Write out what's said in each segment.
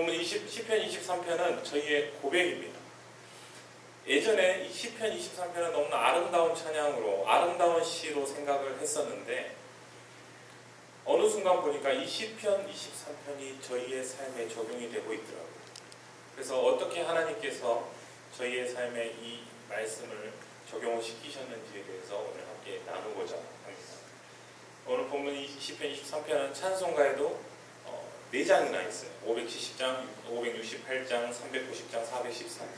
보면 시편 23편은 저희의 고백입니다. 예전에 이 시편 23편은 너무나 아름다운 찬양으로, 아름다운 시로 생각을 했었는데 어느 순간 보니까 이 시편 23편이 저희의 삶에 적용이 되고 있더라고요. 그래서 어떻게 하나님께서 저희의 삶에 이 말씀을 적용을 시키셨는지에 대해서 오늘 함께 나누고자 합니다. 오늘 보면 이 시편 23편은 찬송가에도 4장이나 있어요. 570장, 568장, 390장, 414장.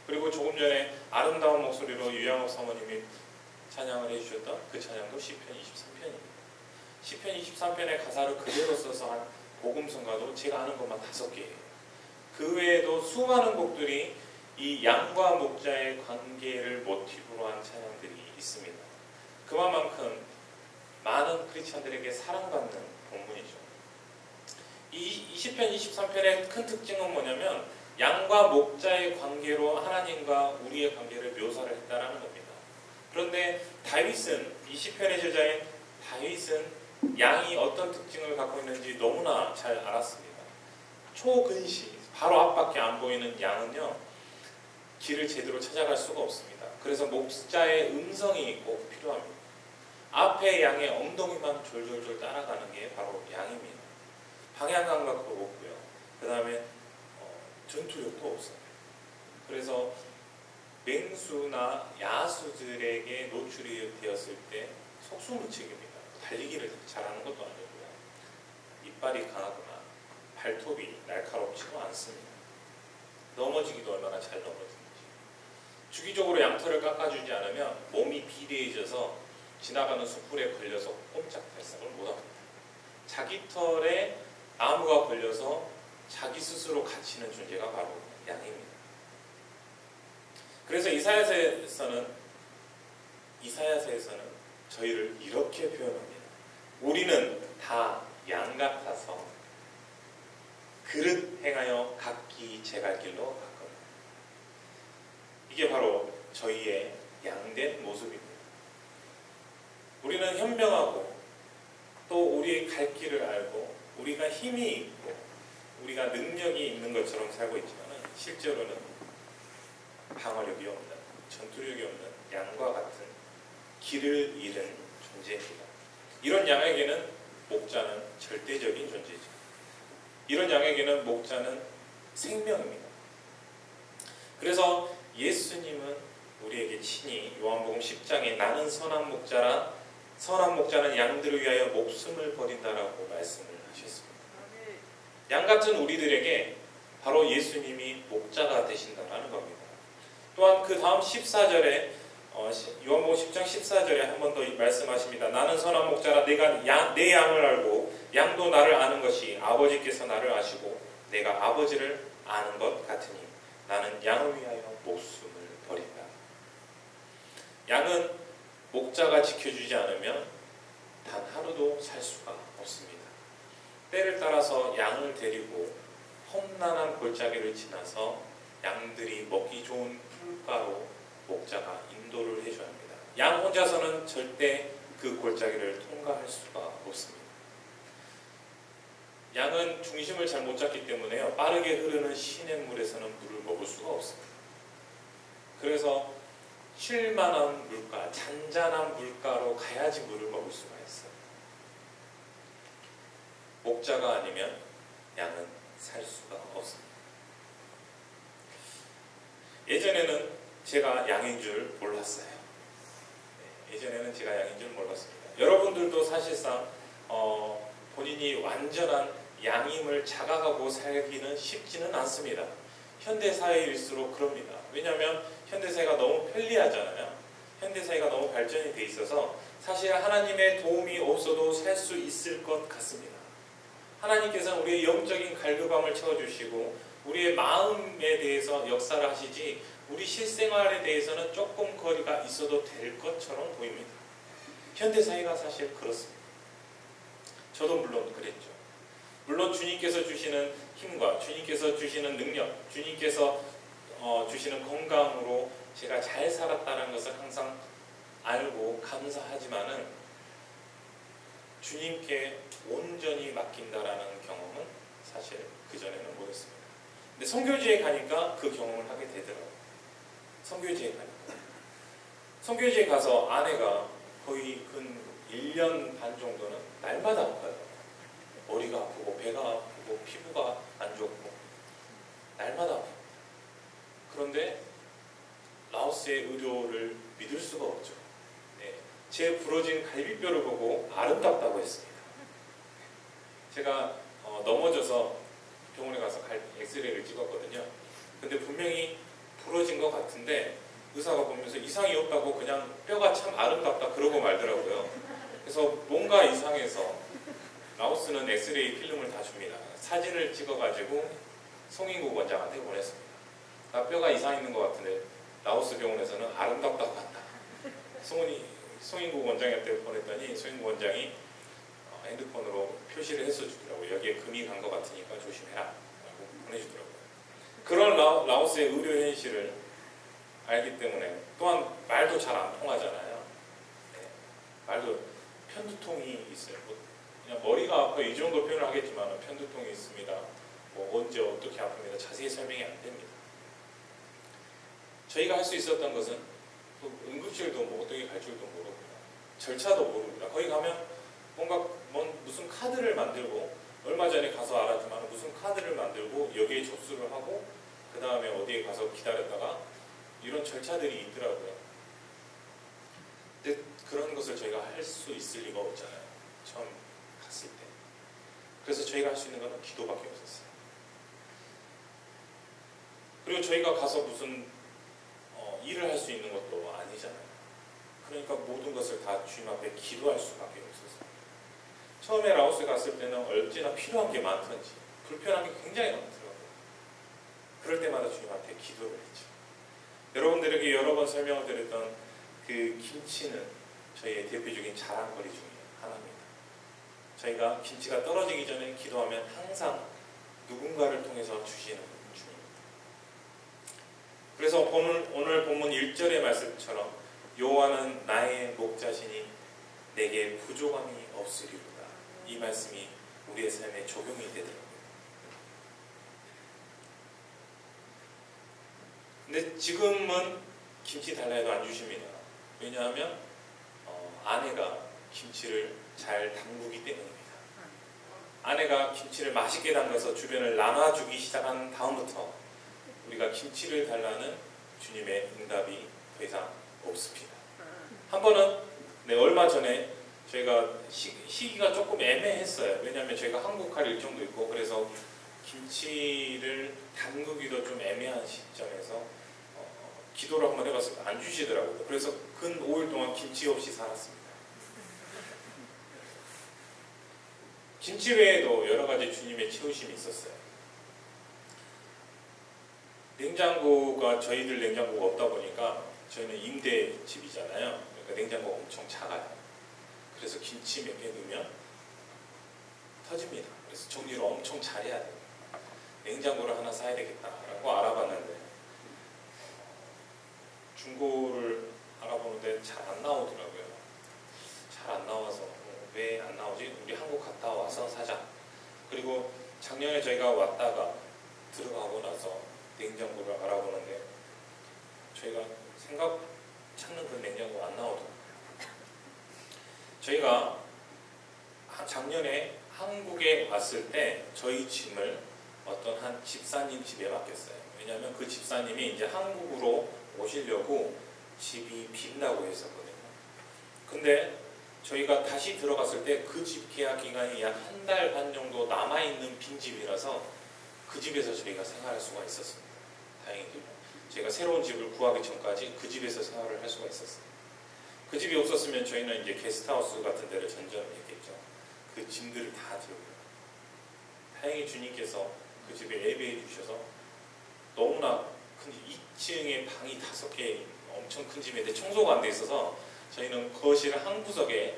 그리고 조금 전에 아름다운 목소리로 유양옥 사모님이 찬양을 해주셨던 그 찬양도 시편 23편입니다. 시편 23편의 가사를 그대로 써서 한 복음성가도 제가 아는 것만 5개예요. 그 외에도 수많은 곡들이 이 양과 목자의 관계를 모티브로 한 찬양들이 있습니다. 그만큼 많은 크리스찬들에게 사랑받는 본문이죠. 이 시편 23편의 큰 특징은 뭐냐면 양과 목자의 관계로 하나님과 우리의 관계를 묘사를 했다라는 겁니다. 그런데 다윗은, 이 시편의 저자인 다윗은 양이 어떤 특징을 갖고 있는지 너무나 잘 알았습니다. 초근시, 바로 앞밖에 안 보이는 양은요, 길을 제대로 찾아갈 수가 없습니다. 그래서 목자의 음성이 꼭 필요합니다. 앞에 양의 엉덩이만 졸졸졸 따라가는 게 바로 양입니다. 방향 감각도 없고요. 그 다음에 전투력도 없어요. 그래서 맹수나 야수들에게 노출이 되었을 때 속수무책입니다. 달리기를 잘하는 것도 아니고요. 이빨이 강하거나 발톱이 날카롭지도 않습니다. 넘어지기도 얼마나 잘 넘어지는지. 주기적으로 양털을 깎아주지 않으면 몸이 비대해져서 지나가는 숯불에 걸려서 꼼짝달싹을 못합니다. 자기 털에 나무가 걸려서 자기 스스로 갇히는 존재가 바로 양입니다. 그래서 이사야서에서는 저희를 이렇게 표현합니다. 우리는 다 양 같아서 그릇 행하여 각기 제 갈 길로 갔거든요. 이게 바로 저희의 양된 모습입니다. 우리는 현명하고 또 우리의 갈 길을 알고 우리가 힘이 있고 우리가 능력이 있는 것처럼 살고 있지만 실제로는 방어력이 없는, 전투력이 없는 양과 같은 길을 잃은 존재입니다. 이런 양에게는 목자는 절대적인 존재죠. 이런 양에게는 목자는 생명입니다. 그래서 예수님은 우리에게 친히 요한복음 10장에 나는 선한 목자는 양들을 위하여 목숨을 버린다라고 말씀을 하셨습니다. 양 같은 우리들에게 바로 예수님이 목자가 되신다라는 겁니다. 또한 그 다음 14절에 요한복음 10장 14절에 한 번 더 말씀하십니다. 나는 선한 목자라 내가 내 양을 알고 양도 나를 아는 것이 아버지께서 나를 아시고 내가 아버지를 아는 것 같으니 나는 양을 위하여 목숨을 버린다. 양은 목자가 지켜주지 않으면 단 하루도 살 수가 없습니다. 때를 따라서 양을 데리고 험난한 골짜기를 지나서 양들이 먹기 좋은 풀가로 목자가 인도를 해줘야 합니다. 양 혼자서는 절대 그 골짜기를 통과할 수가 없습니다. 양은 중심을 잘 못 잡기 때문에요. 빠르게 흐르는 시냇물에서는 물을 먹을 수가 없습니다. 그래서 쉴만한 물가, 잔잔한 물가로 가야지 물을 먹을 수가 있어요. 목자가 아니면 양은 살 수가 없습니다. 예전에는 제가 양인 줄 몰랐어요. 예전에는 제가 양인 줄 몰랐습니다. 여러분들도 사실상 본인이 완전한 양임을 자각하고 살기는 쉽지는 않습니다. 현대사회일수록 그럽니다. 왜냐하면 현대사회가 너무 편리하잖아요. 현대사회가 너무 발전이 돼 있어서 사실 하나님의 도움이 없어도 살 수 있을 것 같습니다. 하나님께서는 우리의 영적인 갈급함을 채워주시고 우리의 마음에 대해서 역사를 하시지 우리 실생활에 대해서는 조금 거리가 있어도 될 것처럼 보입니다. 현대사회가 사실 그렇습니다. 저도 물론 그랬죠. 물론 주님께서 주시는 힘과 주님께서 주시는 능력, 주님께서 주시는 건강으로 제가 잘 살았다는 것을 항상 알고 감사하지만은 주님께 온전히 맡긴다라는 경험은 사실 그전에는 못했습니다. 근데 선교지에 가니까 그 경험을 하게 되더라고요. 선교지에 가니까. 선교지에 가서 아내가 거의 근 1년 반 정도는 날마다 아파요. 머리가 아프고 배가 아프고 피부가 안 좋고 날마다 아프고. 그런데 라오스의 의료를 믿을 수가 없죠. 네, 제 부러진 갈비뼈를 보고 아름답다고 했습니다. 제가 넘어져서 병원에 가서 엑스레이를 찍었거든요. 근데 분명히 부러진 것 같은데 의사가 보면서 이상이 없다고 그냥 뼈가 참 아름답다 그러고 말더라고요. 그래서 뭔가 이상해서 라오스는 엑스레이 필름을 다 줍니다. 사진을 찍어가지고 송인국 원장한테 보냈습니다. 나 뼈가 이상 있는 것 같은데 라오스 병원에서는 아름답다고 한다. 송인국 원장한테 보냈더니 송인국 원장이 핸드폰으로 표시를 해서 주더라고요. 여기에 금이 간 것 같으니까 조심해라 라고 보내주더라고요. 그런 라오스의 의료 현실을 알기 때문에 또한 말도 잘 안 통하잖아요. 네, 말도 편두통이 있어요. 그냥 머리가 아파 이 정도 표현을 하겠지만 편두통이 있습니다. 뭐 언제 어떻게 아픕니다. 자세히 설명이 안 됩니다. 저희가 할 수 있었던 것은 응급실도 뭐 어떻게 갈 줄도 모르고 절차도 모릅니다. 거기 가면 뭔가 무슨 카드를 만들고 얼마 전에 가서 알았지만 무슨 카드를 만들고 여기에 접수를 하고 그 다음에 어디에 가서 기다렸다가 이런 절차들이 있더라고요. 근데 그런 것을 저희가 할 수 있을 리가 없잖아요. 처음 갔을 때. 그래서 저희가 할 수 있는 건 기도밖에 없었어요. 그리고 저희가 가서 무슨 일을 할 수 있는 것도 아니잖아요. 그러니까 모든 것을 다 주님 앞에 기도할 수밖에 없었어요. 처음에 라오스에 갔을 때는 어찌나 필요한 게 많던지 불편한 게 굉장히 많더라고요. 그럴 때마다 주님 앞에 기도를 했죠. 여러분들에게 여러 번 설명을 드렸던 그 김치는 저희의 대표적인 자랑거리 중에 하나입니다. 저희가 김치가 떨어지기 전에 기도하면 항상 누군가를 통해서 주시는 주님. 그래서 오늘 본문 1절의 말씀처럼 여호와는 나의 목자시니 내게 부족함이 없으리로다. 이 말씀이 우리의 삶에 적용이 되더라고요. 근데 지금은 김치 달라 해도 안 주십니다. 왜냐하면 아내가 김치를 잘 담그기 때문입니다. 아내가 김치를 맛있게 담가서 주변을 나눠주기 시작한 다음부터 우리가 김치를 달라는 주님의 응답이 더 이상 없습니다. 한 번은 얼마 전에 저희가 시기가 조금 애매했어요. 왜냐하면 저희가 한국 갈 일정도 있고 그래서 김치를 담그기도 좀 애매한 시점에서 기도를 한번 해봤습니다. 안 주시더라고요. 그래서 근 5일 동안 김치 없이 살았습니다. 김치 외에도 여러 가지 주님의 채우심이 있었어요. 냉장고가 저희들 냉장고가 없다 보니까 저희는 임대집이잖아요. 그러니까 냉장고가 엄청 작아요. 그래서 김치 몇 개 넣으면 터집니다. 그래서 정리를 엄청 잘해야 돼요. 냉장고를 하나 사야 되겠다라고 알아봤는데 중고를 알아보는데 잘 안 나오더라고요. 잘 안 나와서 왜 안 나오지? 우리 한국 갔다 와서 사자. 그리고 작년에 저희가 왔다가 들어가고 나서 냉장고를 알아보는데 저희가 찾는 그 냉장고가 안 나오더라고요. 저희가 작년에 한국에 왔을 때 저희 짐을 어떤 한 집사님 집에 맡겼어요. 왜냐하면 그 집사님이 이제 한국으로 오시려고 집이 빈다고 했었거든요. 근데 저희가 다시 들어갔을 때 그 집 계약 기간이 약 한 달 반 정도 남아있는 빈집이라서 그 집에서 저희가 생활할 수가 있었습니다. 다행히도 저희가 새로운 집을 구하기 전까지 그 집에서 생활을 할 수가 있었어요. 그 집이 없었으면 저희는 이제 게스트하우스 같은 데를 전전했겠죠. 그 짐들을 다 들고요. 다행히 주님께서 그 집에 예배해 주셔서 너무나 큰 2층에 방이 5개 엄청 큰 집인데 청소가 안 돼 있어서 저희는 거실 한 구석에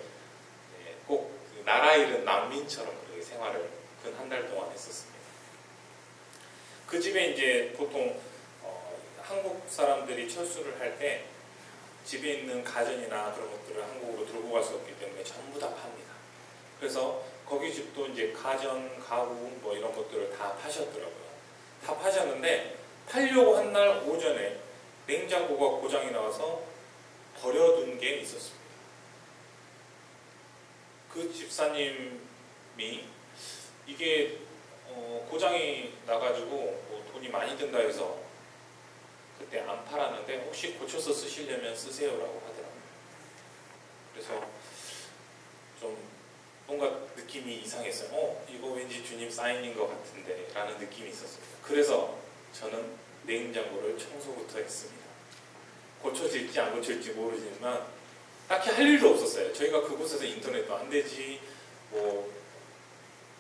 꼭 나라 잃은 난민처럼 그렇게 생활을 근 한 달 동안 했었습니다. 그 집에 이제 보통 한국 사람들이 철수를 할 때 집에 있는 가전이나 그런 것들을 한국으로 들고 갈 수 없기 때문에 전부 다 팝니다. 그래서 거기 집도 이제 가전, 가구 뭐 이런 것들을 다 파셨더라고요. 다 파셨는데 팔려고 한 날 오전에 냉장고가 고장이 나와서 버려둔 게 있었습니다. 그 집사님이 이게 고장이 나가지고 뭐 돈이 많이 든다 해서 그때 안 팔았는데 혹시 고쳐서 쓰시려면 쓰세요라고 하더라고요. 그래서 좀 뭔가 느낌이 이상했어요. 이거 왠지 주님 사인인 것 같은데 라는 느낌이 있었습니다. 그래서 저는 냉장고를 청소부터 했습니다. 고쳐질지 안 고쳐질지 모르지만 딱히 할 일도 없었어요. 저희가 그곳에서 인터넷도 안 되지, 뭐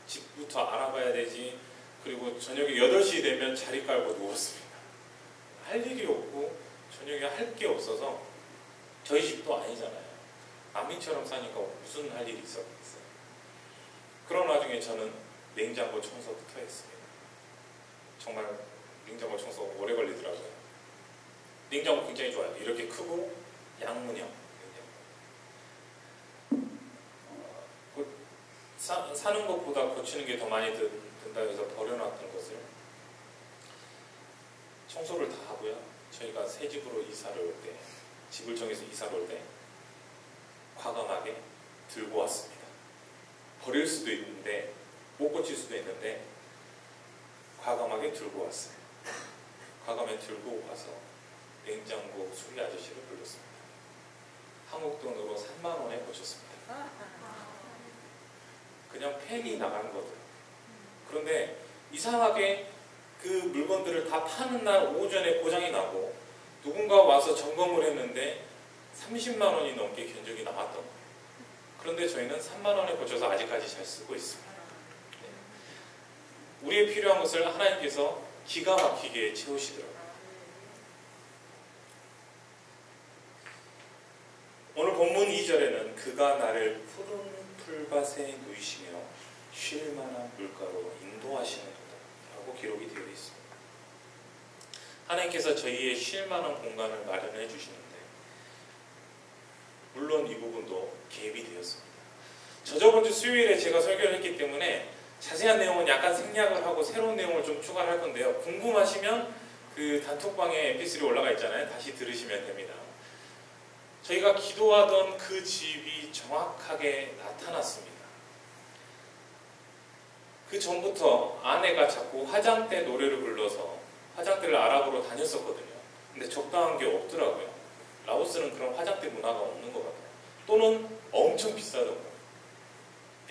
집부터 알아봐야 되지, 그리고 저녁에 8시 되면 자리 깔고 누웠습니다. 할 일이 없고 저녁에 할 게 없어서 저희 집도 아니잖아요. 남미처럼 사니까 무슨 할 일이 있었겠어요. 그런 와중에 저는 냉장고 청소부터 했습니다. 정말 냉장고 청소 오래 걸리더라고요. 냉장고 굉장히 좋아요. 이렇게 크고 양문형 사는 것보다 고치는 게 더 많이 든다 해서 버려놨던 것을 청소를 다 하고요. 저희가 새 집으로 이사를 올 때, 집을 정해서 이사를 올 때 과감하게 들고 왔습니다. 버릴 수도 있는데 못 고칠 수도 있는데 과감하게 들고 왔어요. 과감하게 들고 와서 냉장고 수리 아저씨를 불렀습니다. 한국 돈으로 3만 원에 고쳤습니다. 그냥 팩이 나가는 거죠. 그런데 이상하게 그 물건들을 다 파는 날 오전에 고장이 나고 누군가 와서 점검을 했는데 30만 원이 넘게 견적이 나왔던 거예요. 그런데 저희는 3만 원에 고쳐서 아직까지 잘 쓰고 있습니다. 네. 우리의 필요한 것을 하나님께서 기가 막히게 채우시더라고요. 오늘 본문 2절에는 그가 나를 푸른 풀밭에 누이시며 쉴 만한 물가로 인도하시는 도다 라고 기록이 되어 있습니다. 하나님께서 저희의 쉴 만한 공간을 마련해 주시는데 물론 이 부분도 개입이 되었습니다. 저저번주 수요일에 제가 설교를 했기 때문에 자세한 내용은 약간 생략을 하고 새로운 내용을 좀 추가를 할 건데요. 궁금하시면 그 단톡방에 mp3 올라가 있잖아요. 다시 들으시면 됩니다. 저희가 기도하던 그 집이 정확하게 나타났습니다. 그 전부터 아내가 자꾸 화장대 노래를 불러서 화장대를 알아보러 다녔었거든요. 근데 적당한 게 없더라고요. 라오스는 그런 화장대 문화가 없는 것 같아요. 또는 엄청 비싸더라고요.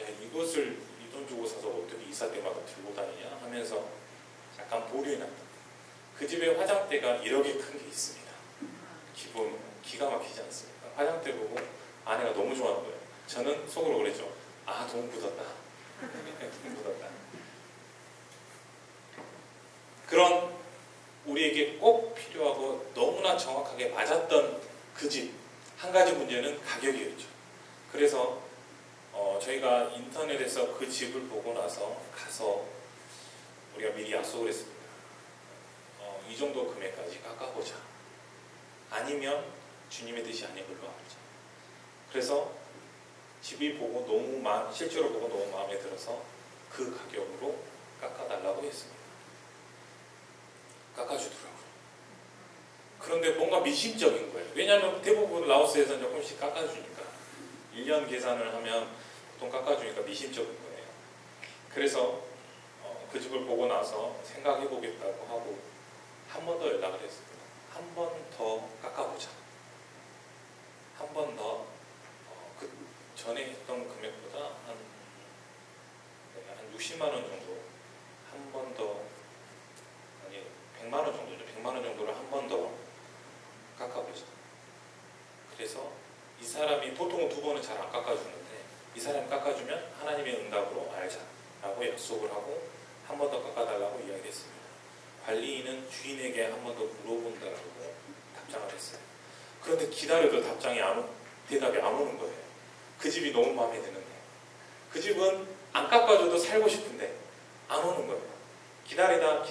야, 이것을 이 돈 주고 사서 어떻게 이사 때마다 들고 다니냐 하면서 약간 보류해 놨다. 그 집에 화장대가 이렇게 큰 게 있습니다. 기본 기가 막히지 않습니까? 화장대 보고 아내가 너무 좋아하는 거예요. 저는 속으로 그랬죠. 아, 돈 굳었다. 돈 굳었다. 그런 우리에게 꼭 필요하고 너무나 정확하게 맞았던 그 집. 한 가지 문제는 가격이었죠. 그래서 저희가 인터넷에서 그 집을 보고 나서 가서 우리가 미리 약속을 했습니다. 이 정도 금액까지 깎아보자. 아니면 주님의 뜻이 아닌 걸로 하자. 그래서 집이 보고 실제로 보고 너무 마음에 들어서 그 가격으로 깎아달라고 했습니다. 깎아주더라고요. 그런데 뭔가 미심적인 거예요. 왜냐하면 대부분 라오스에서는 조금씩 깎아주니까 1년 계산을 하면 보통 깎아주니까 미심적인 거예요. 그래서 그 집을 보고 나서 생각해보겠다고 하고 한 번 더 연락을 했습니다. 한 번 더 깎아보자. 한 번 더 그 전에 했던 금액보다 한 60만 원 정도 한 번 더, 아니 100만 원 정도죠. 100만 원 정도를 한 번 더 깎아보자. 그래서 이 사람이 보통은 2번은 잘 안 깎아주는데 이 사람이 깎아주면 하나님의 응답으로 알자라고 약속을 하고 한 번 더 깎아달라고 이야기했습니다. 관리인은 주인에게 한 번 더 물어본다라고 답장을 했어요. 그런데 기다려도 대답이 안 오는 거예요. 그 집이 너무 마음에 드는데 그 집은 안 깎아줘도 살고 싶은데 안 오는 거예요. 기다리다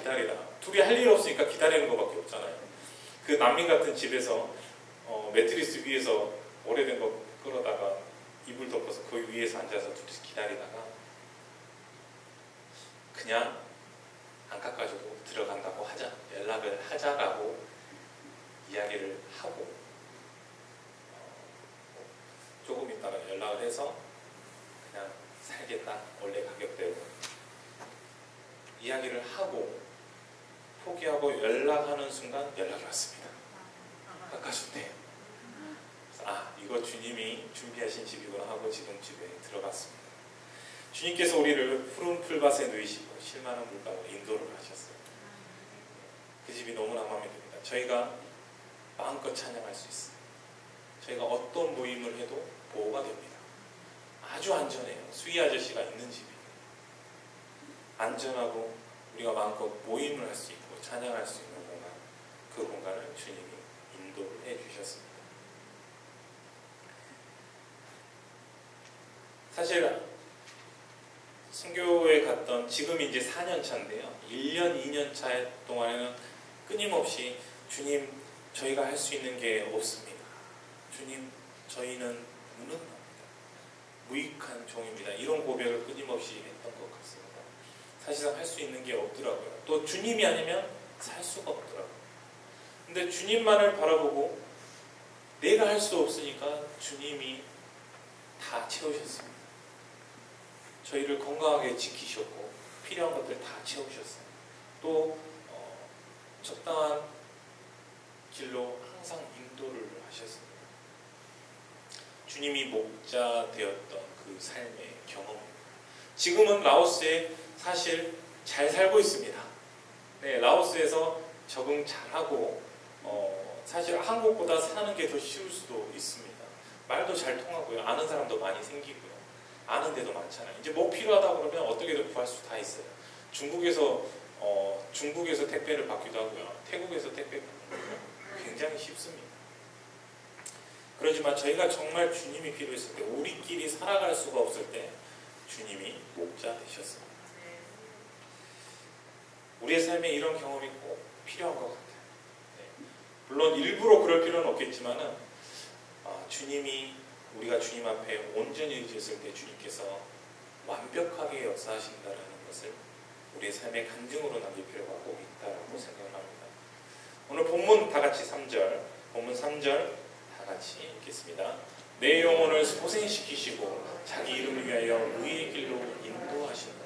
둘이 할 일 없으니까 기다리는 것밖에 없잖아요. 그 난민 같은 집에서 매트리스 위에서 오래된 거 끌어다가 이불 덮어서 그 위에서 앉아서 둘이 기다리다가 그냥 안 깎아줘도 들어간다 연락을 해서 그냥 살겠다, 원래 가격대로 이야기를 하고 포기하고 연락하는 순간 연락이 왔습니다. 깎아준대요. 이거 주님이 준비하신 집이구나 하고 지금 집에 들어갔습니다. 주님께서 우리를 푸른 풀밭에 누이시고 실만한 물가로 인도를 하셨어요. 그 집이 너무나 마음에 듭니다. 저희가 마음껏 찬양할 수 있어요. 저희가 어떤 모임을 해도 보호가 됩니다. 아주 안전해요. 수희 아저씨가 있는 집이에요. 안전하고 우리가 마음껏 모임을 할 수 있고 찬양할 수 있는 공간, 그 공간을 주님이 인도를 해주셨습니다. 사실 선교에 갔던 지금 이제 4년 차인데요. 1년, 2년 차 동안에는 끊임없이 주님, 저희가 할 수 있는 게 없습니다. 주님, 저희는 무능합니다. 무익한 종입니다. 이런 고백을 끊임없이 했던 것 같습니다. 사실상 할 수 있는 게 없더라고요. 또 주님이 아니면 살 수가 없더라고요. 근데 주님만을 바라보고 내가 할 수 없으니까 주님이 다 채우셨습니다. 저희를 건강하게 지키셨고 필요한 것들 다 채우셨어요. 또 적당한 길로 항상 인도를 하셨습니다. 주님이 목자 되었던 그 삶의 경험입니다. 지금은 라오스에 사실 잘 살고 있습니다. 네, 라오스에서 적응 잘하고 사실 한국보다 사는 게 더 쉬울 수도 있습니다. 말도 잘 통하고요. 아는 사람도 많이 생기고요. 아는 데도 많잖아요. 이제 뭐 필요하다 그러면 어떻게든 구할 수 다 있어요. 중국에서 택배를 받기도 하고요. 태국에서 택배 받는 거 굉장히 쉽습니다. 그렇지만 저희가 정말 주님이 필요했을 때, 우리끼리 살아갈 수가 없을 때 주님이 목자 되셨습니다. 우리의 삶에 이런 경험이 꼭 필요한 것 같아요. 네. 물론 일부러 그럴 필요는 없겠지만은 주님이, 우리가 주님 앞에 온전히 의지했을 때 주님께서 완벽하게 역사하신다는 것을 우리의 삶의 간증으로 남길 필요가 꼭 있다고 생각을 합니다. 오늘 본문 다 같이 3절, 본문 3절 다 같이 읽겠습니다. 내 영혼을 소생시키시고 자기 이름을 위하여 의의 길로 인도하시는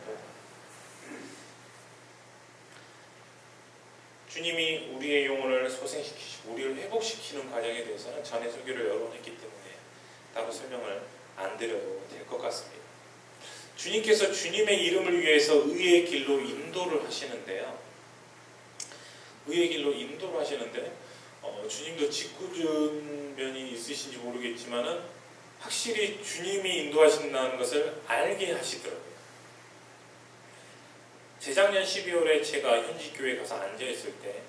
주님이 우리의 영혼을 소생시키시고 우리를 회복시키는 과정에 대해서는 전에 설교를 여러 번 했기 때문에 따로 설명을 안 드려도 될 것 같습니다. 주님께서 주님의 이름을 위해서 의의 길로 인도를 하시는데요. 의의 길로 인도를 하시는데 주님도 짓궂은 면이 있으신지 모르겠지만은 확실히 주님이 인도하신다는 것을 알게 하시더라고요. 재작년 12월에 제가 현지교회 가서 앉아있을 때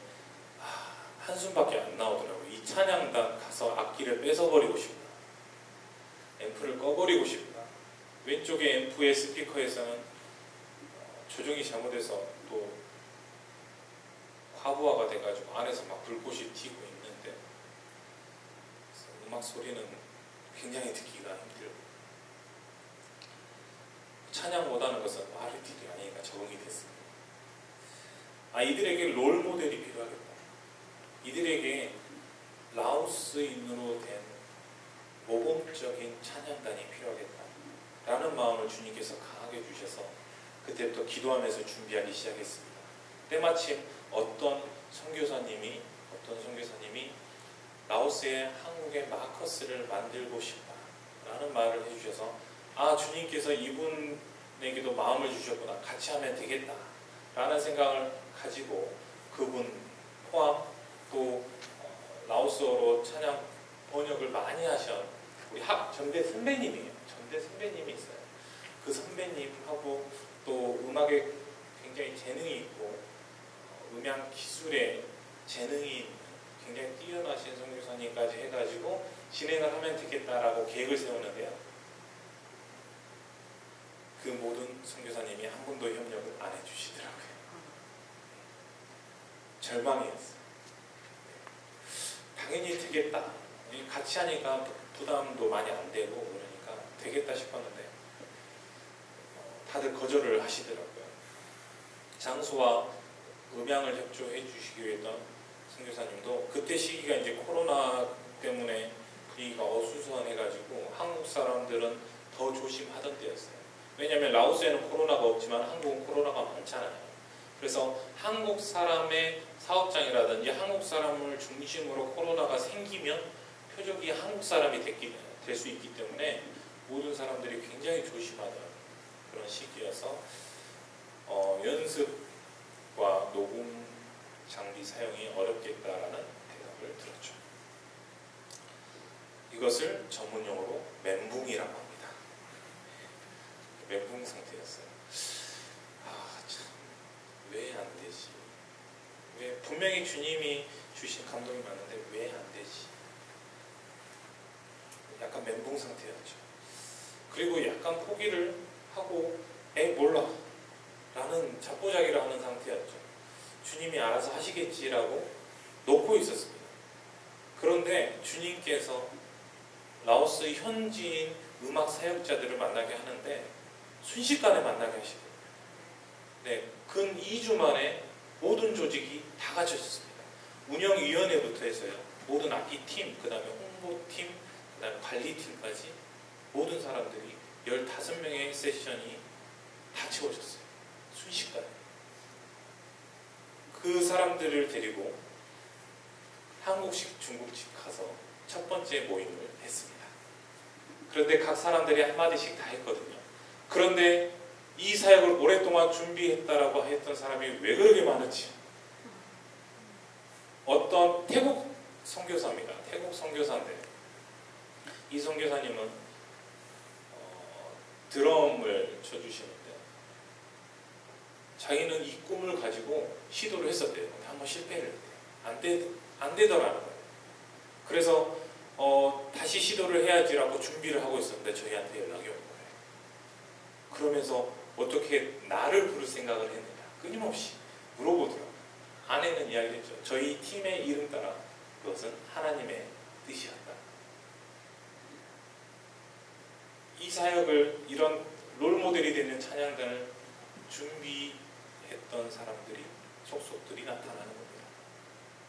한숨밖에 안 나오더라고요. 이 찬양단 가서 악기를 뺏어버리고 싶다. 앰프를 꺼버리고 싶다. 왼쪽에 앰프의 스피커에서는 조정이 잘못해서 또 과부하가 돼가지고 안에서 막 불꽃이 튀고 있는데 음악 소리는 굉장히 듣기가 힘들고 찬양 못하는 것은 말이 뒤도 아니니까 적응이 됐습니다. 이들에게 롤 모델이 필요하겠다. 이들에게 라오스인으로 된 모범적인 찬양단이 필요하겠다 라는 마음을 주님께서 강하게 주셔서 그때부터 기도하면서 준비하기 시작했습니다. 때마침 어떤 선교사님이 라오스에 한국의 마커스를 만들고 싶다 라는 말을 해주셔서 주님께서 이분에게도 마음을 주셨구나, 같이 하면 되겠다 라는 생각을 가지고 그분 포함 또 라오스어로 찬양 번역을 많이 하신 우리 전대 선배님이에요. 전대 선배님이 있어요. 그 선배님하고 또 음악에 굉장히 재능이 있고 음향 기술에 재능이 있는 굉장히 뛰어나신 선교사님까지 해가지고 진행을 하면 되겠다라고 계획을 세웠는데요. 그 모든 선교사님이 한 분도 협력을 안 해주시더라고요. 절망이었어요. 당연히 되겠다. 같이 하니까 부담도 많이 안 되고 그러니까 되겠다 싶었는데 다들 거절을 하시더라고요. 장소와 음향을 협조해 주시기 위해 했던 선교사님도 그때 시기가 이제 코로나 때문에 분위기가 어수선해가지고 한국 사람들은 더 조심하던 때였어요. 왜냐하면 라오스에는 코로나가 없지만 한국은 코로나가 많잖아요. 그래서 한국 사람의 사업장이라든지 한국 사람을 중심으로 코로나가 생기면 표적이 한국 사람이 될 수 있기 때문에 모든 사람들이 굉장히 조심하던 그런 시기여서 연습과 녹음 장비 사용이 어렵겠다라는 대답을 들었죠. 이것을 전문용어로 멘붕이라고 합니다. 멘붕 상태였어요. 왜 안 되지? 왜 분명히 주님이 주신 감동이 많은데 왜 안 되지? 약간 멘붕 상태였죠. 그리고 약간 포기를 하고 몰라 라는 자포자기를 하는 상태였죠. 주님이 알아서 하시겠지라고 놓고 있었습니다. 그런데 주님께서 라오스 현지인 음악 사역자들을 만나게 하는데 순식간에 만나게 하시고 근 2주 만에 모든 조직이 다 갖춰졌습니다. 운영위원회부터 해서요. 모든 악기팀, 그 다음에 홍보팀, 그 다음에 관리팀까지 모든 사람들이 15명의 세션이 다 채워졌어요. 순식간에. 그 사람들을 데리고 한국식, 중국집 가서 첫 번째 모임을 했습니다. 그런데 각 사람들이 한마디씩 다 했거든요. 그런데 이 사역을 오랫동안 준비했다라고 했던 사람이 왜 그렇게 많은지. 어떤 태국 선교사입니다. 태국 선교사인데 이 선교사님은 드럼을 쳐주시는데 자기는 이 꿈을 가지고 시도를 했었대요. 근데 한번 실패를 했대요. 안 되더라는 거예요. 그래서 다시 시도를 해야지라고 준비를 하고 있었는데 저희한테 연락이 온 거예요. 그러면서 어떻게 나를 부를 생각을 했느냐 끊임없이 물어보더라고요. 아내는 이야기를 했죠. 저희 팀의 이름 따라 그것은 하나님의 뜻이었다. 이 사역을 이런 롤모델이 되는 찬양단을 준비했던 사람들이 속속들이 나타나는 겁니다.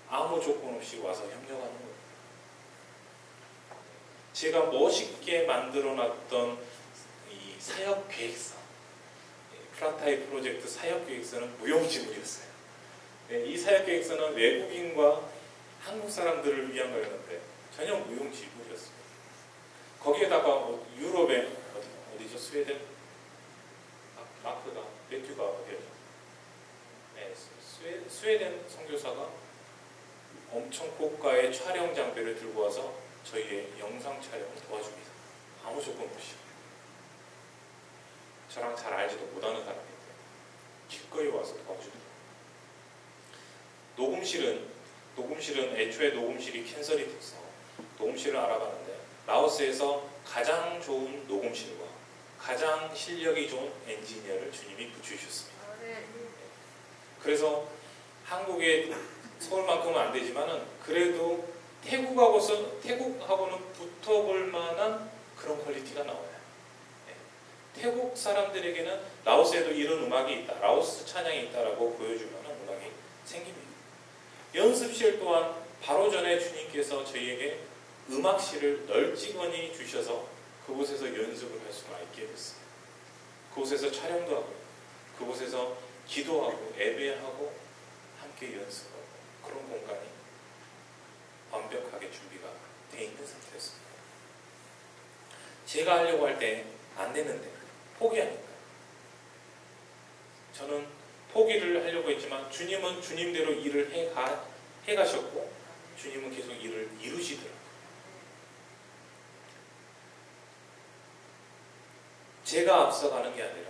아무 조건 없이 와서 협력하는 겁니다. 제가 멋있게 만들어놨던 이 사역 계획서, 플라타이 프로젝트 사역 계획서는 무용지물이었어요. 이 사역 계획서는 외국인과 한국 사람들을 위한 거였는데 전혀 무용지물이었습니다. 거기에다가 유럽의 어디죠? 스웨덴? 마크가 매튜가 어디였죠? 네, 스웨덴 선교사가 엄청 고가의 촬영 장비를 들고 와서 저희의 영상 촬영을 도와줍니다. 아무 조건 없이. 저랑 잘 알지도 못하는 사람인데 기꺼이 와서 도와줍니다. 녹음실은 애초에 녹음실이 캔슬이 돼서 녹음실을 알아가는데 라오스에서 가장 좋은 녹음실과 가장 실력이 좋은 엔지니어를 주님이 붙여주셨습니다. 그래서 한국의 서울만큼은 안 되지만은 그래도 태국하고는 붙어볼 만한 그런 퀄리티가 나와요. 태국 사람들에게는 라오스에도 이런 음악이 있다, 라오스 찬양이 있다라고 보여줄 만한 음악이 생깁니다. 연습실 또한 바로 전에 주님께서 저희에게 음악실을 널찍하니 주셔서 그곳에서 연습을 할 수가 있게 됐어요. 그곳에서 촬영도 하고 그곳에서 기도하고 예배하고 함께 연습하고 그런 공간이 완벽하게 준비가 되어 있는 상태였습니다. 제가 하려고 할 때 안 되는데 포기하니까 저는 포기를 하려고 했지만 주님은 주님대로 일을 해가셨고 주님은 계속 일을 이루시더라고요. 제가 앞서가는 게 아니라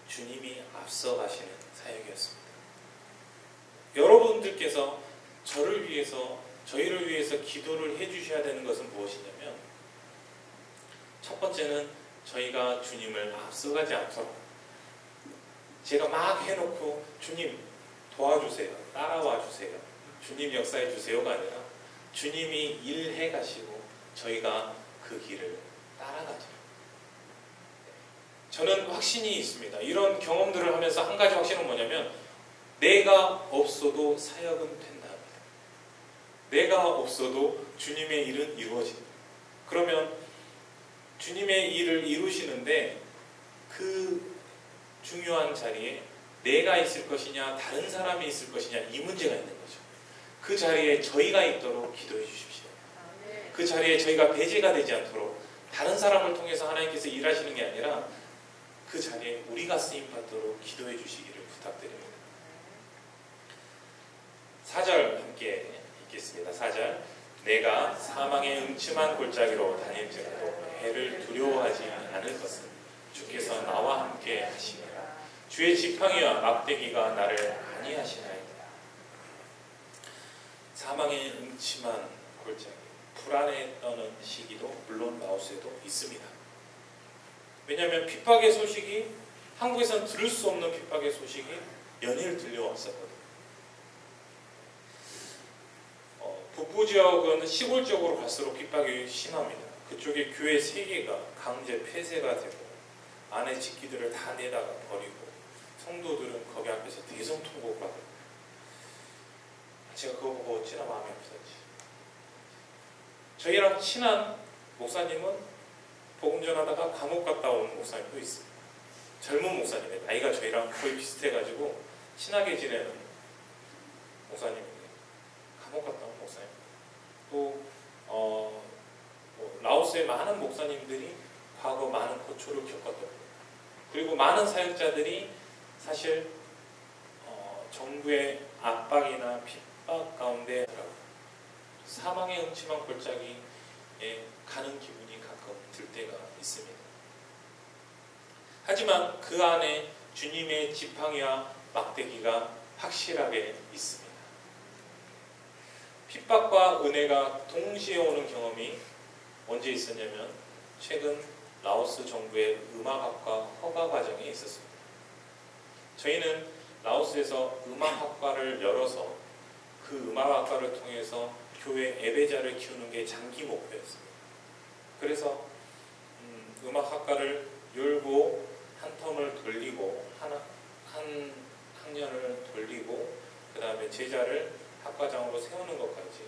주님이 앞서가시는 사역이었습니다. 여러분들께서 저희를 위해서 기도를 해주셔야 되는 것은 무엇이냐면 첫 번째는 저희가 주님을 앞서가지 않도록 제가 막 해놓고 주님 도와주세요, 따라와 주세요, 주님 역사해 주세요가 아니라 주님이 일해 가시고 저희가 그 길을 따라가도록. 저는 확신이 있습니다. 이런 경험들을 하면서 한 가지 확신은 뭐냐면 내가 없어도 사역은 된다 합니다. 내가 없어도 주님의 일은 이루어진다. 그러면 주님의 일을 이루시는데 그 중요한 자리에 내가 있을 것이냐 다른 사람이 있을 것이냐 이 문제가 있는 거죠. 그 자리에 저희가 있도록 기도해 주십시오. 그 자리에 저희가 배제가 되지 않도록 다른 사람을 통해서 하나님께서 일하시는 게 아니라 그 자리에 우리가 쓰임받도록 기도해 주시기를 부탁드립니다. 4절 함께 읽겠습니다. 4절 내가 사망의 음침한 골짜기로 다닐지라도 해를 두려워하지 않을 것은 주께서 나와 함께 하시니라. 주의 지팡이와 막대기가 나를 안위하시나이다. 사망의 음침한 골짜기, 불안에 떠는 시기도 물론 라오스에도 있습니다. 왜냐하면 핍박의 소식이 한국에서는 들을 수 없는 핍박의 소식이 연일 들려왔었거든요. 북부 지역은 시골 쪽으로 갈수록 핍박이 심합니다. 그쪽에 교회 3개가 강제 폐쇄가 되고 안에 집기들을 다 내다가 버리고 성도들은 거기 앞에서 대성통곡을 하고 제가 그거 보고 어찌나 마음이 아프던지 저희랑 친한 목사님은 복음 전하다가 감옥 갔다 온 목사님도 있습니다. 젊은 목사님이에요. 나이가 저희랑 거의 비슷해가지고 친하게 지내는 목사님인데 감옥 갔다 온 목사님 또 라오스의 많은 목사님들이 과거 많은 고초를 겪었던 그리고 많은 사역자들이 사실 정부의 압박이나 핍박 가운데 사망의 음침한 골짜기에 가는 기분이 가끔 들 때가 있습니다. 하지만 그 안에 주님의 지팡이와 막대기가 확실하게 있습니다. 핍박과 은혜가 동시에 오는 경험이 언제 있었냐면 최근 라오스 정부의 음악학과 허가 과정에 있었습니다. 저희는 라오스에서 음악학과를 열어서 그 음악학과를 통해서 교회 예배자를 키우는 게 장기 목표였습니다. 그래서 음악학과를 열고 한 텀을 돌리고 한 학년을 돌리고 그 다음에 제자를 학과장으로 세우는 것까지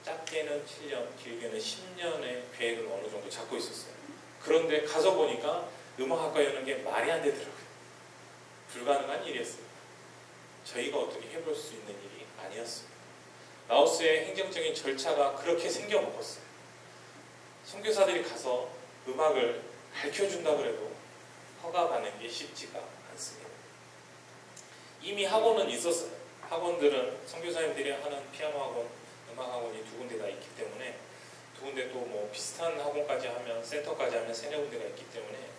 짧게는 7년, 길게는 10년의 계획을 어느 정도 잡고 있었어요. 그런데 가서 보니까 음악학과 여는 게 말이 안 되더라고요. 불가능한 일이었어요. 저희가 어떻게 해볼 수 있는 일이 아니었습니다. 라오스의 행정적인 절차가 그렇게 생겨먹었어요. 선교사들이 가서 음악을 가르쳐준다고 해도 허가받는 게 쉽지가 않습니다. 이미 학원은 있었어요. 학원들은 선교사님들이 하는 피아노 학원, 음악 학원이 2군데가 있기 때문에 2군데 또 뭐 비슷한 학원까지 하면 센터까지 하면 3-4군데가 있기 때문에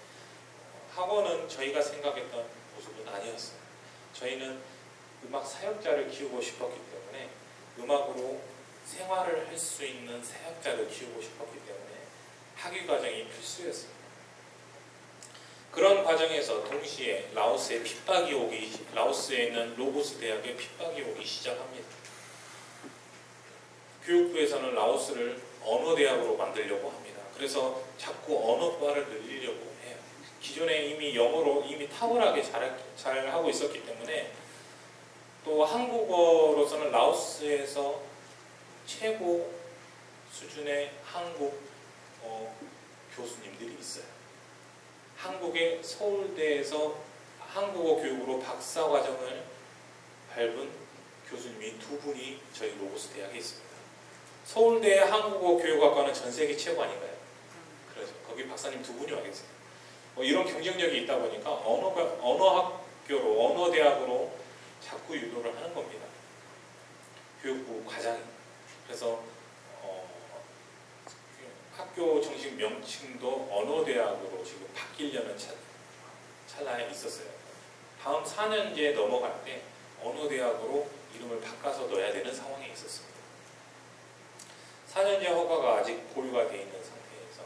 학원은 저희가 생각했던 모습은 아니었어요. 저희는 음악 사역자를 키우고 싶었기 때문에 음악으로 생활을 할 수 있는 사역자를 키우고 싶었기 때문에 학위 과정이 필수였습니다. 그런 과정에서 동시에 라오스에 있는 로고스 대학에 핍박이 오기 시작합니다. 교육부에서는 라오스를 언어대학으로 만들려고 합니다. 그래서 자꾸 언어과를 늘리려고 해요. 기존에 이미 영어로 이미 탁월하게 잘 하고 있었기 때문에 또 한국어로서는 라오스에서 최고 수준의 한국 교수님들이 있어요. 한국의 서울대에서 한국어 교육으로 박사과정을 밟은 교수님이 2분이 저희 로고스 대학에 있습니다. 서울대 한국어 교육학과는 전 세계 최고 아닌가요? 그래서 거기 박사님 2분이 와 계세요. 이런 경쟁력이 있다 보니까 언어학교로, 언어대학으로 자꾸 유도를 하는 겁니다. 교육부 과장이. 그래서 학교 정식 명칭도 언어대학으로 지금 바뀌려는 찰나에 있었어요. 다음 4년제 넘어갈 때 언어대학으로 이름을 바꿔서 넣어야 되는 상황에 있었습니다. 4년제 허가가 아직 보유가 되어 있는 상태에서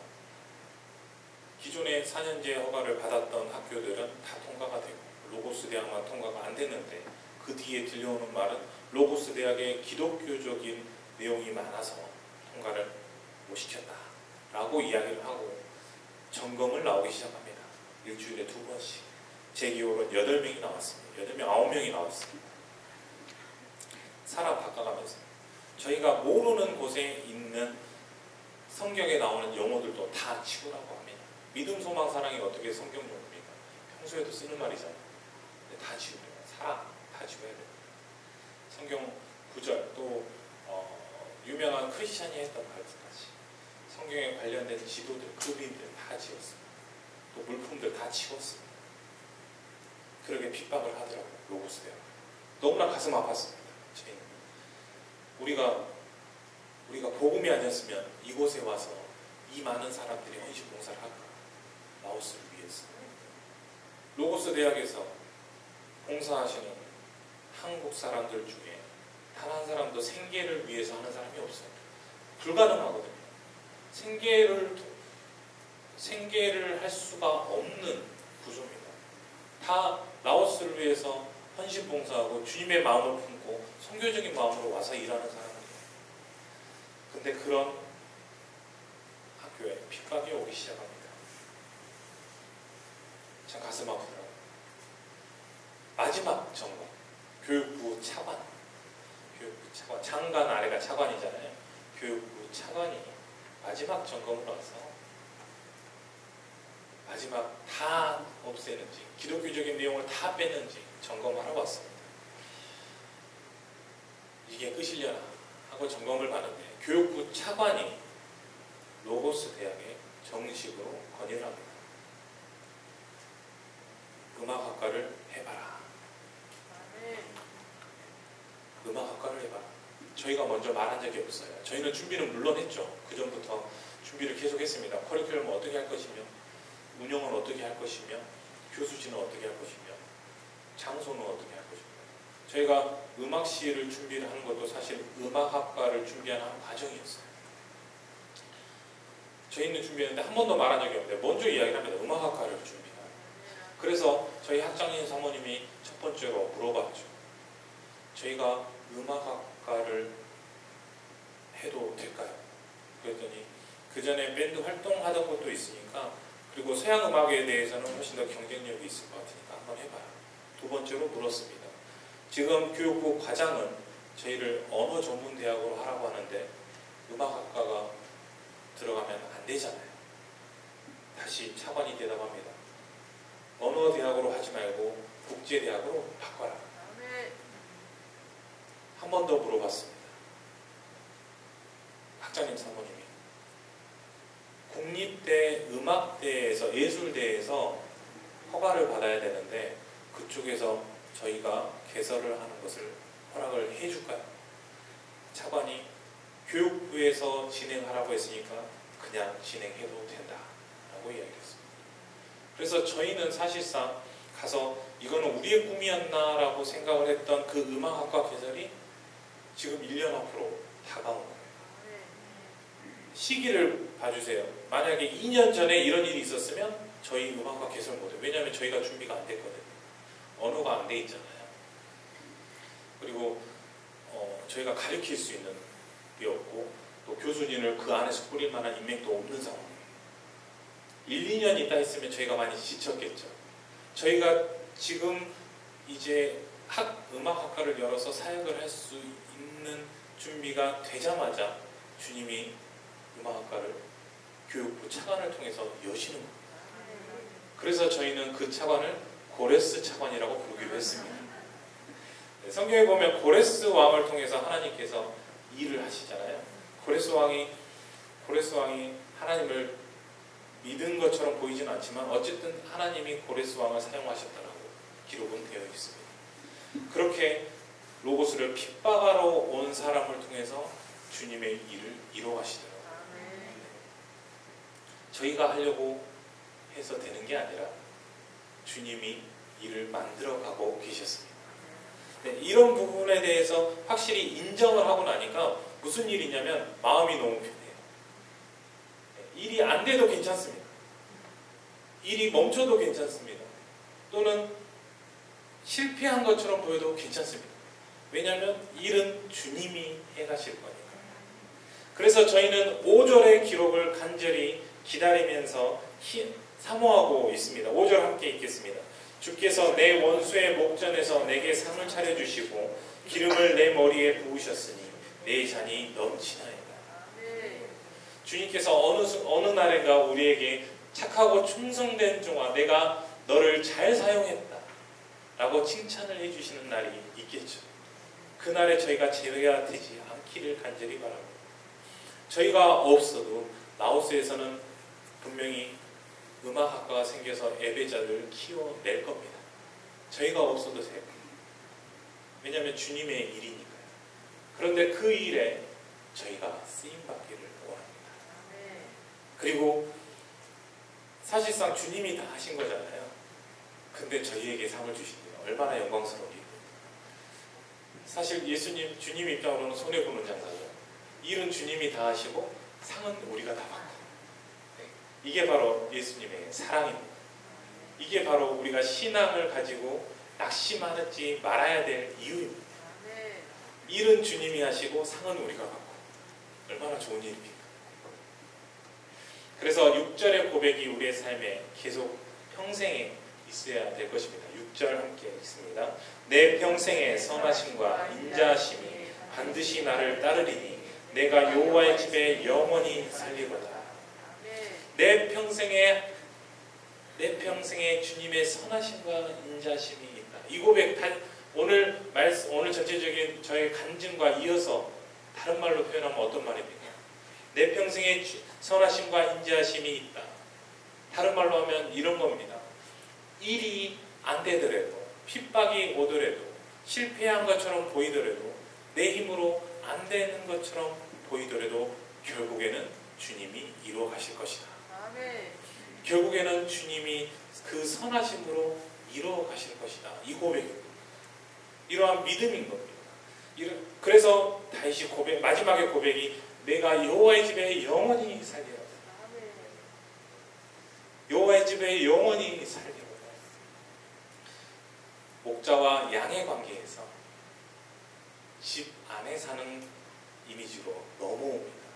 기존의 4년제 허가를 받았던 학교들은 다 통과가 되고 로고스 대학만 통과가 안 됐는데 그 뒤에 들려오는 말은 로고스 대학의 기독교적인 내용이 많아서 통과를 못 시켰다 라고 이야기를 하고 점검을 나오기 시작합니다. 일주일에 2번씩 제 기억으로는 8명이 나왔습니다. 8명, 9명이 나왔습니다. 사람 바꿔가면서 저희가 모르는 곳에 있는 성경에 나오는 용어들도 다 지우라고 합니다. 믿음, 소망, 사랑이 어떻게 성경 용어입니까? 평소에도 쓰는 말이잖아요. 근데 다 지우래요. 사랑 다 지워야 돼요. 성경 구절 또 유명한 크리스찬이 했던 말들까지 성경에 관련된 지도들, 그림들 다 지웠습니다. 또 물품들 다 지웠습니다. 그렇게 핍박을 하더라고요. 로고스 대학. 너무나 가슴 아팠습니다. 저희는. 우리가 복음이 아니었으면 이곳에 와서 이 많은 사람들이 헌신 봉사를 할까? 라오스를 위해서. 로고스 대학에서 봉사하시는 한국 사람들 중에 단 한 사람도 생계를 위해서 하는 사람이 없어요. 불가능하거든요. 생계를 할 수가 없는 구조입니다. 다 라오스를 위해서 헌신 봉사하고 주님의 마음을 품고 선교적인 마음으로 와서 일하는 사람들이에요. 근데 그런 학교에 핍박이 오기 시작합니다. 참 가슴 아프더라고요. 마지막 점검, 교육부 차관, 장관 아래가 차관이잖아요. 교육부 차관이 마지막 점검을 와서 마지막 다 없애는지, 기독교적인 내용을 다 뺐는지 점검하러 왔습니다. 이게 끝이려나 하고 점검을 받는데 교육부 차관이 로고스 대학에 정식으로 건의를 합니다. 음악학과를 해봐라. 음악학과를 해봐라. 저희가 먼저 말한 적이 없어요. 저희는 준비는 물론 했죠. 그 전부터 준비를 계속 했습니다. 커리큘럼을 어떻게 할 것이며, 운영은 어떻게 할 것이며, 교수진은 어떻게 할 것이며, 장소는 어떻게 할 것이며. 저희가 음악시를 준비를 하는 것도 사실 음악학과를 준비하는 한 과정이었어요. 저희는 준비했는데 한 번도 말한 적이 없는데 먼저 이야기를 합니다. 음악학과를 준비하라. 그래서 저희 학장님 사모님이 첫 번째로 물어봤죠. 저희가 음악학과를 해도 될까요? 그랬더니 그 전에 밴드 활동하던 것도 있으니까, 그리고 서양 음악에 대해서는 훨씬 더 경쟁력이 있을 것 같으니까 한번 해봐라. 두 번째로 물었습니다. 지금 교육부 과장은 저희를 언어 전문 대학으로 하라고 하는데 음악학과가 들어가면 안 되잖아요. 다시 차관이 대답합니다. 언어 대학으로 하지 말고 국제 대학으로 바꿔라. 한 번 더 물어봤습니다. 학장님 사모님이 국립대 음악대에서, 예술대에서 허가를 받아야 되는데 그쪽에서 저희가 개설을 하는 것을 허락을 해줄까요? 차관이 교육부에서 진행하라고 했으니까 그냥 진행해도 된다 라고 이야기했습니다. 그래서 저희는 사실상 가서 이거는 우리의 꿈이었나 라고 생각을 했던 그 음악학과 개설이 지금 1년 앞으로 다가온 거예요. 시기를 봐주세요. 만약에 2년 전에 이런 일이 있었으면 저희 음악과 개설 못해요. 왜냐하면 저희가 준비가 안 됐거든요. 언어가 안 돼 있잖아요. 그리고 저희가 가르칠 수 있는 게 없고 또 교수진을 그 안에서 꾸릴 만한 인맥도 없는 상황이에요. 1, 2년 있다 했으면 저희가 많이 지쳤겠죠. 저희가 지금 이제 음악학과를 열어서 사역을 할 수 있는 준비가 되자마자 주님이 음악학과를 교육부 차관을 통해서 여시는 겁니다. 그래서 저희는 그 차관을 고레스 차관이라고 부르기로 했습니다. 성경에 보면 고레스 왕을 통해서 하나님께서 일을 하시잖아요. 고레스 왕이 하나님을 믿은 것처럼 보이지는 않지만 어쨌든 하나님이 고레스 왕을 사용하셨다라고 기록은 되어 있습니다. 그렇게 로고스를 핍박하러 온 사람을 통해서 주님의 일을 이루어가시더라고요. 저희가 하려고 해서 되는 게 아니라 주님이 일을 만들어가고 계셨습니다. 네, 이런 부분에 대해서 확실히 인정을 하고 나니까 무슨 일이냐면 마음이 너무 편해요. 네, 일이 안 돼도 괜찮습니다. 일이 멈춰도 괜찮습니다. 또는 실패한 것처럼 보여도 괜찮습니다. 왜냐하면 일은 주님이 해가실 거니까. 그래서 저희는 5절의 기록을 간절히 기다리면서 사모하고 있습니다. 5절 함께 읽겠습니다. 주께서 내 원수의 목전에서 내게 상을 차려주시고 기름을 내 머리에 부으셨으니 내 잔이 넘치나이다. 주님께서 어느 날인가 우리에게 착하고 충성된 종아 내가 너를 잘 사용했다 라고 칭찬을 해주시는 날이 있겠죠. 그날에 저희가 제외가 되지 않기를 간절히 바랍니다. 저희가 없어도 라오스에서는 분명히 음악학과가 생겨서 예배자를 키워낼 겁니다. 저희가 없어도 돼요. 왜냐하면 주님의 일이니까요. 그런데 그 일에 저희가 쓰임받기를 원합니다. 그리고 사실상 주님이 다 하신 거잖아요. 근데 저희에게 상을 주시니 얼마나 영광스러운 일입니까? 사실 주님 입장으로는 손해보는 장사죠. 일은 주님이 다 하시고 상은 우리가 다 받고. 이게 바로 예수님의 사랑입니다. 이게 바로 우리가 신앙을 가지고 낙심하지 말아야 될 이유입니다. 일은 주님이 하시고 상은 우리가 받고. 얼마나 좋은 일입니까? 그래서 6절의 고백이 우리의 삶에 계속 평생에 있어야 될 것입니다. 6절 함께 읽습니다. 내 평생의 선하심과 인자하심이 반드시 나를 따르리니 내가 여호와의 집에 영원히 살리로다. 내 평생에 주님의 선하심과 인자심이 있다. 이 고백 오늘 전체적인 저의 간증과 이어서 다른 말로 표현하면 어떤 말입니까? 내 평생에 선하심과 인자심이 있다. 다른 말로 하면 이런 겁니다. 일이 안 되더라도, 핍박이 오더라도, 실패한 것처럼 보이더라도, 내 힘으로 안 되는 것처럼 보이더라도 결국에는 주님이 이루어 가실 것이다. 결국에는 주님이 그 선하심으로 이루어 가실 것이다. 이 고백입니다. 이러한 믿음인 겁니다. 그래서 다윗이 마지막의 고백이 내가 여호와의 집에 영원히 살리로다. 여호와의 집에 영원히 살리로다. 목자와 양의 관계에서 집 안에 사는 이미지로 넘어옵니다.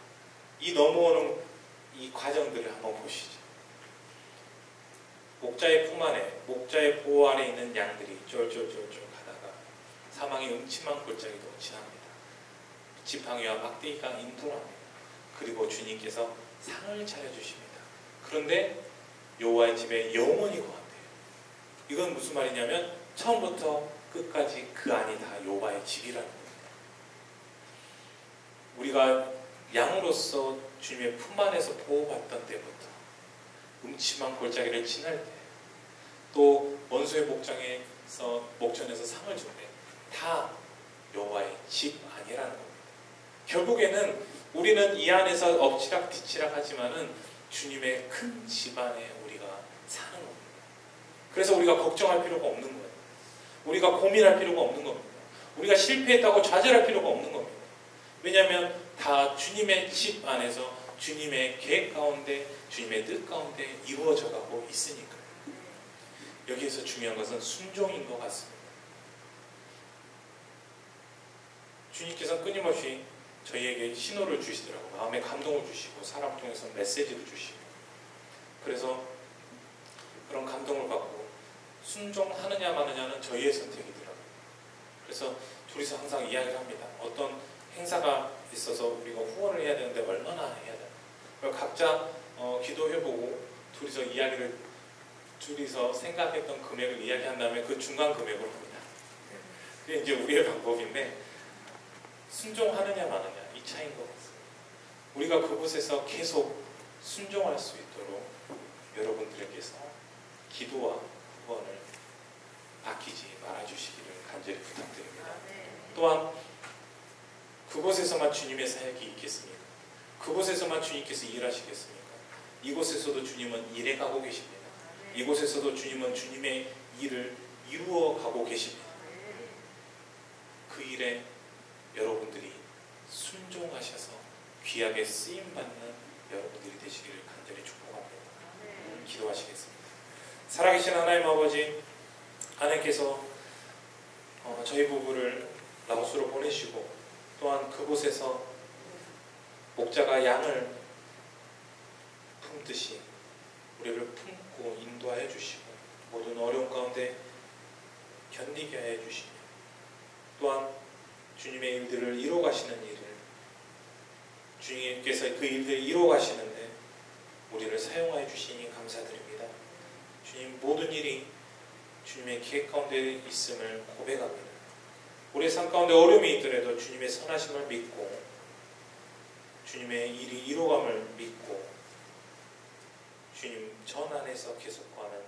이 넘어오는 이 과정들을 한번 보시죠. 목자의 품 안에, 목자의 보호 아래 있는 양들이 쫄쫄쫄쫄 가다가 사망의 음침한 골짜기도 지납니다. 지팡이와 막대기가 인도합니다. 그리고 주님께서 상을 차려주십니다. 그런데 여호와의 집에 영원히 거한대요. 이건 무슨 말이냐면 처음부터 끝까지 그 안이 다 여호와의 집이라는 겁니다. 우리가 양으로서 주님의 품 안에서 보호받던 때부터 음침한 골짜기를 지날 때, 또 원수의 목전에서 상을 줄 때 다 여호와의 집 아니라는 겁니다. 결국에는 우리는 이 안에서 엎치락뒤치락 하지만은 주님의 큰 집 안에 우리가 사는 겁니다. 그래서 우리가 걱정할 필요가 없는 거예요. 우리가 고민할 필요가 없는 겁니다. 우리가 실패했다고 좌절할 필요가 없는 겁니다. 왜냐하면 다 주님의 집 안에서 주님의 계획 가운데, 주님의 뜻 가운데 이루어져 가고 있으니까요. 여기에서 중요한 것은 순종인 것 같습니다. 주님께서 끊임없이 저희에게 신호를 주시더라고요. 마음에 감동을 주시고 사람 통해서 메시지를 주시고, 그래서 그런 감동을 받고 순종하느냐 마느냐는 저희의 선택이더라고요. 그래서 둘이서 항상 이야기를 합니다. 어떤 행사가 있어서 우리가 후원을 해야 되는데 얼마나 해야 되나, 각자 기도해보고 둘이서 생각했던 금액을 이야기한 다음에 그 중간 금액으로 합니다. 그게 이제 우리의 방법인데, 순종하느냐 마느냐 이 차이인 것 같습니다. 우리가 그곳에서 계속 순종할 수 있도록 여러분들에게서 기도와 후원을 아끼지 말아주시기를 간절히 부탁드립니다. 또한 그곳에서만 주님의 사역이 있겠습니까? 그곳에서만 주님께서 일하시겠습니까? 이곳에서도 주님은 일해 가고 계십니다. 이곳에서도 주님은 주님의 일을 이루어 가고 계십니다. 그 일에 여러분들이 순종하셔서 귀하게 쓰임받는 여러분들이 되시기를 간절히 축복합니다. 기도하시겠습니다. 살아계신 하나님 아버지, 하나님께서 저희 부부를 라오스로 보내시고, 또한 그곳에서 목자가 양을 품듯이 우리를 품고 인도하여 주시고, 모든 어려움 가운데 견디게 하여 주시며, 또한 주님의 일들을 이루어 가시는 일을 주님께서 그 일들을 이루어 가시는데 우리를 사용하여 주시니 감사드립니다. 주님, 모든 일이 주님의 계획 가운데 있음을 고백합니다. 우리의 삶 가운데 어려움이 있더라도 주님의 선하심을 믿고 주님의 일이 이루어감을 믿고 주님 전 안에서 계속하는